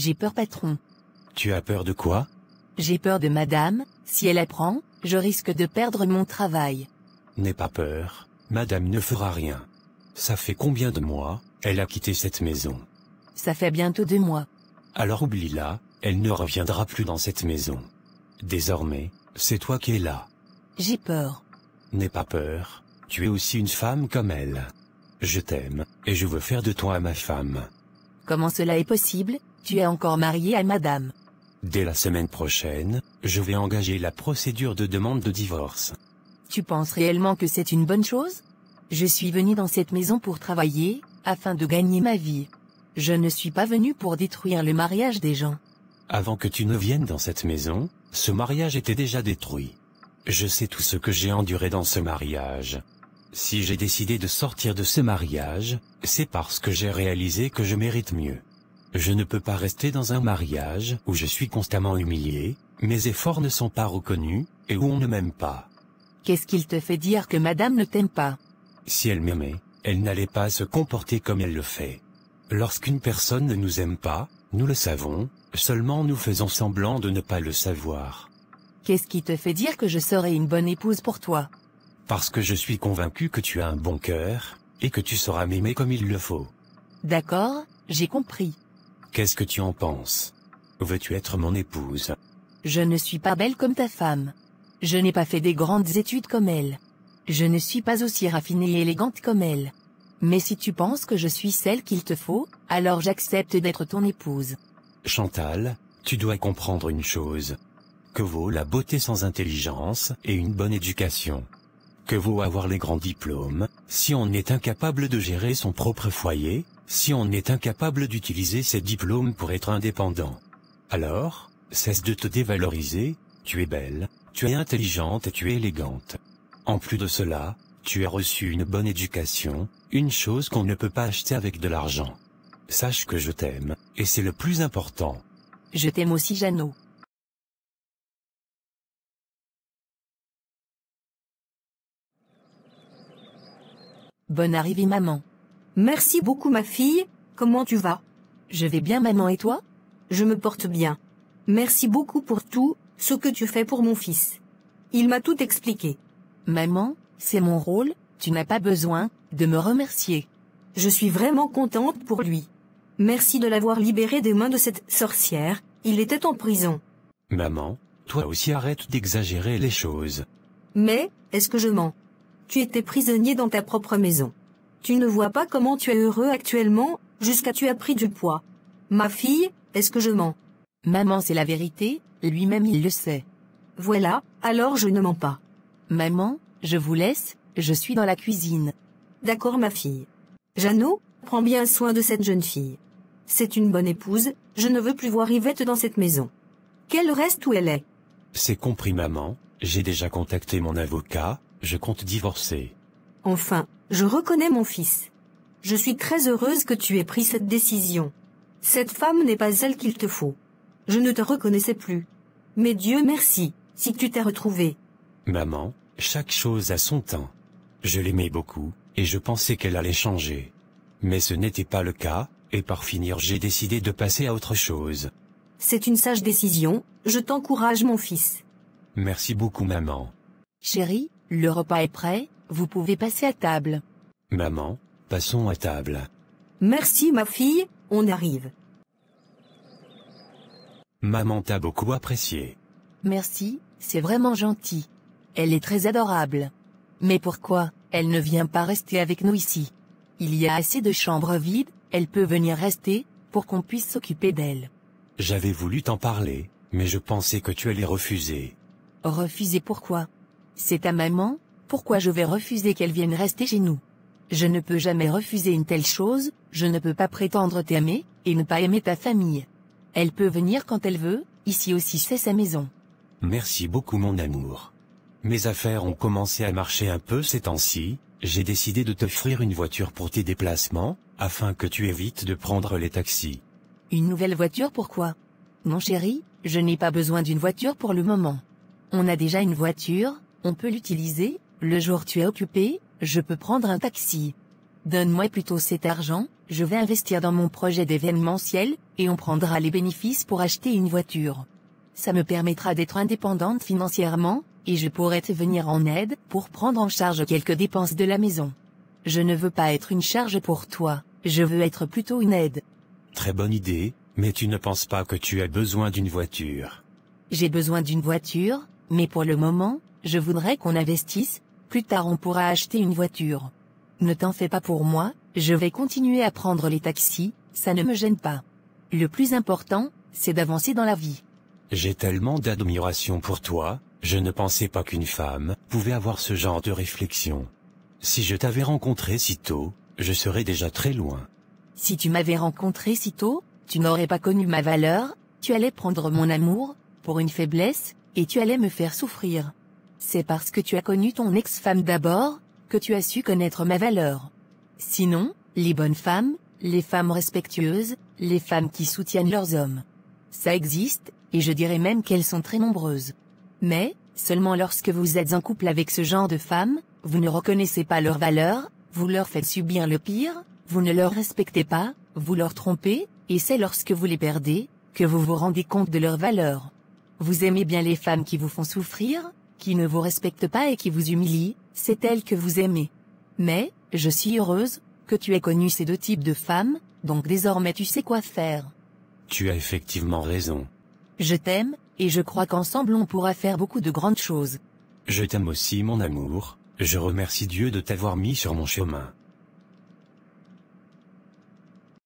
J'ai peur, patron. Tu as peur de quoi? J'ai peur de madame, si elle apprend, je risque de perdre mon travail. N'aie pas peur, madame ne fera rien. Ça fait combien de mois, elle a quitté cette maison? Ça fait bientôt 2 mois. Alors oublie-la, elle ne reviendra plus dans cette maison. Désormais, c'est toi qui es là. J'ai peur. N'aie pas peur, tu es aussi une femme comme elle. Je t'aime, et je veux faire de toi ma femme. Comment cela est possible? Tu es encore marié à madame. Dès la semaine prochaine, je vais engager la procédure de demande de divorce. Tu penses réellement que c'est une bonne chose? Je suis venu dans cette maison pour travailler, afin de gagner ma vie. Je ne suis pas venu pour détruire le mariage des gens. Avant que tu ne viennes dans cette maison, ce mariage était déjà détruit. Je sais tout ce que j'ai enduré dans ce mariage. Si j'ai décidé de sortir de ce mariage, c'est parce que j'ai réalisé que je mérite mieux. Je ne peux pas rester dans un mariage où je suis constamment humilié, mes efforts ne sont pas reconnus, et où on ne m'aime pas. Qu'est-ce qu'il te fait dire que madame ne t'aime pas? Si elle m'aimait, elle n'allait pas se comporter comme elle le fait. Lorsqu'une personne ne nous aime pas, nous le savons, seulement nous faisons semblant de ne pas le savoir. Qu'est-ce qui te fait dire que je serai une bonne épouse pour toi? Parce que je suis convaincu que tu as un bon cœur, et que tu sauras m'aimer comme il le faut. D'accord, j'ai compris. Qu'est-ce que tu en penses? Veux-tu être mon épouse? Je ne suis pas belle comme ta femme. Je n'ai pas fait des grandes études comme elle. Je ne suis pas aussi raffinée et élégante comme elle. Mais si tu penses que je suis celle qu'il te faut, alors j'accepte d'être ton épouse. Chantal, tu dois comprendre une chose. Que vaut la beauté sans intelligence et une bonne éducation? Que vaut avoir les grands diplômes, si on est incapable de gérer son propre foyer, si on est incapable d'utiliser ses diplômes pour être indépendant? Alors, cesse de te dévaloriser, tu es belle, tu es intelligente et tu es élégante. En plus de cela, tu as reçu une bonne éducation, une chose qu'on ne peut pas acheter avec de l'argent. Sache que je t'aime, et c'est le plus important. Je t'aime aussi, Jeannot. Bonne arrivée, maman. Merci beaucoup ma fille, comment tu vas? Je vais bien, maman, et toi? Je me porte bien. Merci beaucoup pour tout, ce que tu fais pour mon fils. Il m'a tout expliqué. Maman, c'est mon rôle, tu n'as pas besoin de me remercier. Je suis vraiment contente pour lui. Merci de l'avoir libéré des mains de cette sorcière, il était en prison. Maman, toi aussi arrête d'exagérer les choses. Mais, est-ce que je mens? Tu étais prisonnier dans ta propre maison. Tu ne vois pas comment tu es heureux actuellement, jusqu'à tu as pris du poids. Ma fille, est-ce que je mens? Maman, c'est la vérité, lui-même il le sait. Voilà, alors je ne mens pas. Maman, je vous laisse, je suis dans la cuisine. D'accord ma fille. Jeannot, prends bien soin de cette jeune fille. C'est une bonne épouse, je ne veux plus voir Yvette dans cette maison. Qu'elle reste où elle est. C'est compris maman, j'ai déjà contacté mon avocat, je compte divorcer. Enfin, je reconnais mon fils. Je suis très heureuse que tu aies pris cette décision. Cette femme n'est pas celle qu'il te faut. Je ne te reconnaissais plus. Mais Dieu merci, si tu t'es retrouvée. Maman, chaque chose a son temps. Je l'aimais beaucoup, et je pensais qu'elle allait changer. Mais ce n'était pas le cas, et par finir j'ai décidé de passer à autre chose. C'est une sage décision, je t'encourage mon fils. Merci beaucoup maman. Chérie, le repas est prêt, vous pouvez passer à table. Maman, passons à table. Merci ma fille, on arrive. Maman t'a beaucoup apprécié. Merci, c'est vraiment gentil. Elle est très adorable. Mais pourquoi, elle ne vient pas rester avec nous ici? Il y a assez de chambres vides, elle peut venir rester, pour qu'on puisse s'occuper d'elle. J'avais voulu t'en parler, mais je pensais que tu allais refuser. Refuser pourquoi? C'est ta maman, pourquoi je vais refuser qu'elle vienne rester chez nous? Je ne peux jamais refuser une telle chose, je ne peux pas prétendre t'aimer, et ne pas aimer ta famille. Elle peut venir quand elle veut, ici aussi c'est sa maison. Merci beaucoup mon amour. Mes affaires ont commencé à marcher un peu ces temps-ci, j'ai décidé de t'offrir une voiture pour tes déplacements, afin que tu évites de prendre les taxis. Une nouvelle voiture pourquoi? Non chérie, je n'ai pas besoin d'une voiture pour le moment. On a déjà une voiture, on peut l'utiliser, le jour tu es occupé, je peux prendre un taxi. Donne-moi plutôt cet argent, je vais investir dans mon projet d'événementiel, et on prendra les bénéfices pour acheter une voiture. Ça me permettra d'être indépendante financièrement, et je pourrai te venir en aide pour prendre en charge quelques dépenses de la maison. Je ne veux pas être une charge pour toi, je veux être plutôt une aide. Très bonne idée, mais tu ne penses pas que tu as besoin d'une voiture. J'ai besoin d'une voiture, mais pour le moment, je voudrais qu'on investisse, plus tard on pourra acheter une voiture. Ne t'en fais pas pour moi, je vais continuer à prendre les taxis, ça ne me gêne pas. Le plus important, c'est d'avancer dans la vie. J'ai tellement d'admiration pour toi, je ne pensais pas qu'une femme pouvait avoir ce genre de réflexion. Si je t'avais rencontré si tôt, je serais déjà très loin. Si tu m'avais rencontré si tôt, tu n'aurais pas connu ma valeur, tu allais prendre mon amour pour une faiblesse, et tu allais me faire souffrir. C'est parce que tu as connu ton ex-femme d'abord, que tu as su connaître ma valeur. Sinon, les bonnes femmes, les femmes respectueuses, les femmes qui soutiennent leurs hommes. Ça existe, et je dirais même qu'elles sont très nombreuses. Mais, seulement lorsque vous êtes en couple avec ce genre de femmes, vous ne reconnaissez pas leur valeur, vous leur faites subir le pire, vous ne leur respectez pas, vous leur trompez, et c'est lorsque vous les perdez, que vous vous rendez compte de leur valeur. Vous aimez bien les femmes qui vous font souffrir, qui ne vous respectent pas et qui vous humilient, c'est elles que vous aimez. Mais, je suis heureuse que tu aies connu ces deux types de femmes, donc désormais tu sais quoi faire. Tu as effectivement raison. Je t'aime, et je crois qu'ensemble on pourra faire beaucoup de grandes choses. Je t'aime aussi mon amour, je remercie Dieu de t'avoir mis sur mon chemin.